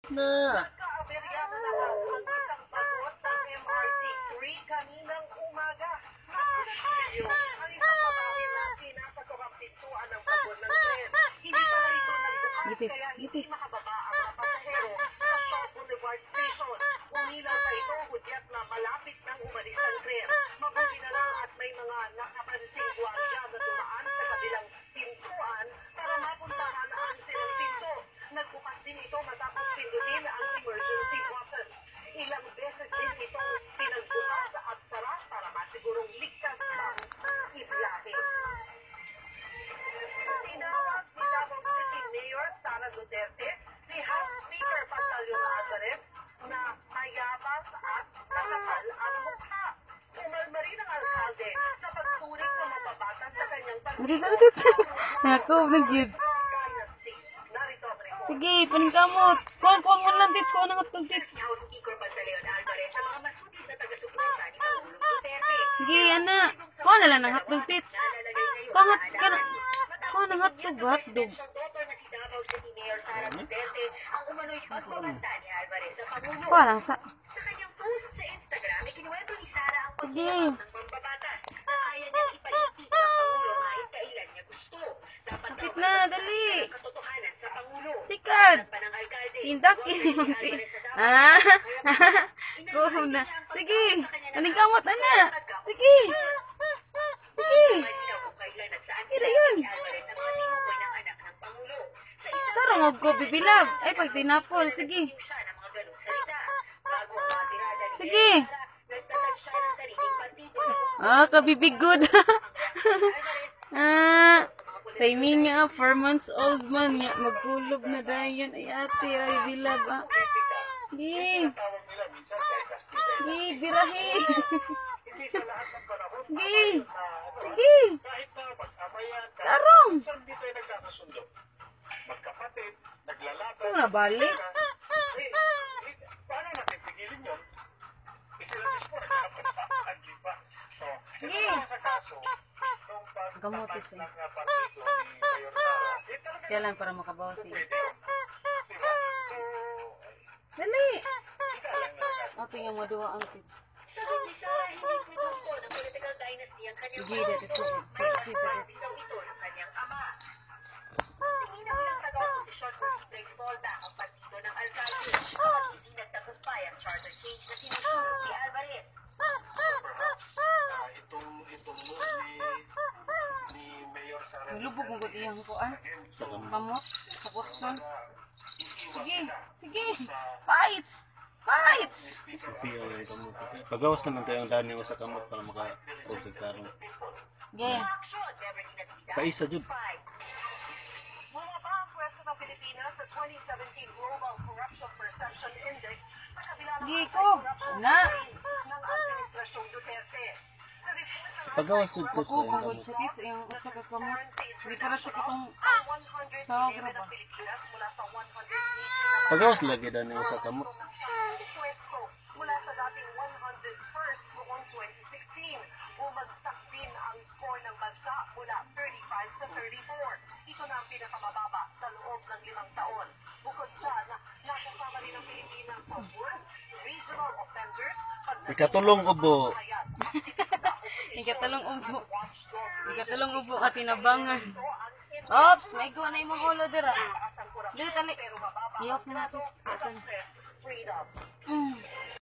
Na. Nagkaaberyado na raw ang isang bagos ng MRT-3 kaninang umaga. Nakunagsilyo ang isang babae na pinapatokang pintuan ng bagon ng tren. Hindi pa ito nagbukas kaya hindi makababa ang mga pasahero sa Shaw Boulevard Station. Umilang pa ito hudyat na malapit nang umalis ang tren. Mabuti na lang at may mga nakapansing guardia na dumaan sa kabilang pintuan para mapuntahan ang silang pinto. Nagbukas din ito matapos pindutin ang emergency button. Ilang beses din itong pinagbukas at sara para masigurong ligtas ang ibyahe. Tinawag ni Davao City Mayor Sara Duterte si House Speaker Pantaleon Alvarez na mayabas at nakapal ang mukha. Umalma rin ang alkalde sa pagturing na mababatas sa kanyang Nag-yun. Sige, paningkamot. Kuha mo lang tits. Kuha na matong tits. House Speaker Pantaleon Alvarez sa mga masugid na taga-suporta ni Pangulong Duterte. Sige, ana. Kuha na lang ng hotdog tits. Pangat ka na. Kuha ng hotdog ba? Hotdog. Doktor na si Davao City Mayor Sara Duterte ang umano'y pagbabanta ni Alvarez sa Pangulo. Kuha lang sa... Sa kanyang post sa Instagram, ikinuwento ni Sara ang Sige. pagbubukas ng pambabatas na kaya niyang ipalitik ng Pangulo kahit kailan niya gusto. Dapat Kapit daw na, ay dali. magsabi ng katotohanan sa Pangulo. Sikat. Sa panang alkalde, Tindak huwag yun. na si Alvarez sa Davao. Ah. Kaya Kuha na. inalaman niya ang Sige. pagkakas sa kanya ng Paningkamot, aso ana. sa taga- Sige. Sige. Malinaw kung kailan at saan Kira sila yun. si Alvarez ang matinukoy ng anak ng Pangulo. Sa isang Tarong og ko bibilab. Ay, pag tinapol. Sige. nagtitim siya ng mga ganong salita. Bago ang mga tirada ni Sige. Mayor Sara, nagtatag siya ng sariling partido na kung Ah, kabibigod. ang reaksyon ni Alvarez Ah. sa mga politiko. Timing nga, 4 months old man nga. Magkulob na dayon. Ay, ate, ay, bilab, ah. Sige. Sige, birahi. Sige. Sige. Tarong. Hindi tayo nagkakasundo. Magkapatid, naglalaban. Saan na balik? Paano natin pigilin yun? Sila mismo nagkakapataan, di ba? So, Sige. ito nga sa kaso, nung Gamutit pagtatak siya. ng partido ni Mayor Sara, talaga Siya lang para makabawas siya. pwede yun. Di ba? So, Dali. ika lang na O, tingnan mo, duwa ang kids. Sabi ni Sara, hindi pinuso ng political dynasty ang kanyang Sige, that is pangulo. good. May mas party daw ito ng kanyang ama. Tingin na bilang taga-oposisyon ko si Greg Solda ang partido ng alkalde kapag hindi nagtagumpay ang charter change na sinusulong ni Alvarez. itong move ni Mayor Sara Lubog mo iyang kuan. Kamot. Kapotson. Sige. Sige. Fights. Fights. Pagawas naman tayo ang dani mo sa kamot para maka-project karong. Okay. Action, Beverly Natividad. Paisa jud. Bumaba ang pwesto ng Pilipinas sa 2017 Global Corruption Perception Index sa kabila ng Di ko. anti-corruption Na. campaign ng Administrasyong Duterte. Sa report ng Pagawas jud ko Ako, pagod sa kids, yung usa ka kamot. Hindi para sa kitong sa graba. graba. Pilipinas mula sa 180 Pagawas lagi dani mo sa kamot. pwesto mula sa dating 101st noong 2016. Bumagsak din ang score ng bansa mula 35 sa 34. Ito na ang pinakamababa sa loob ng 5 taon. Bukod dyan, nakasama rin ang Pilipinas sa worst regional offenders. Ikatulong ubo. Ikatalong ubo. Ikatalong ubo ka tinabangan. Ops, may go na yung mga ulo dira. Dito tali. I-off na natin. Press freedom.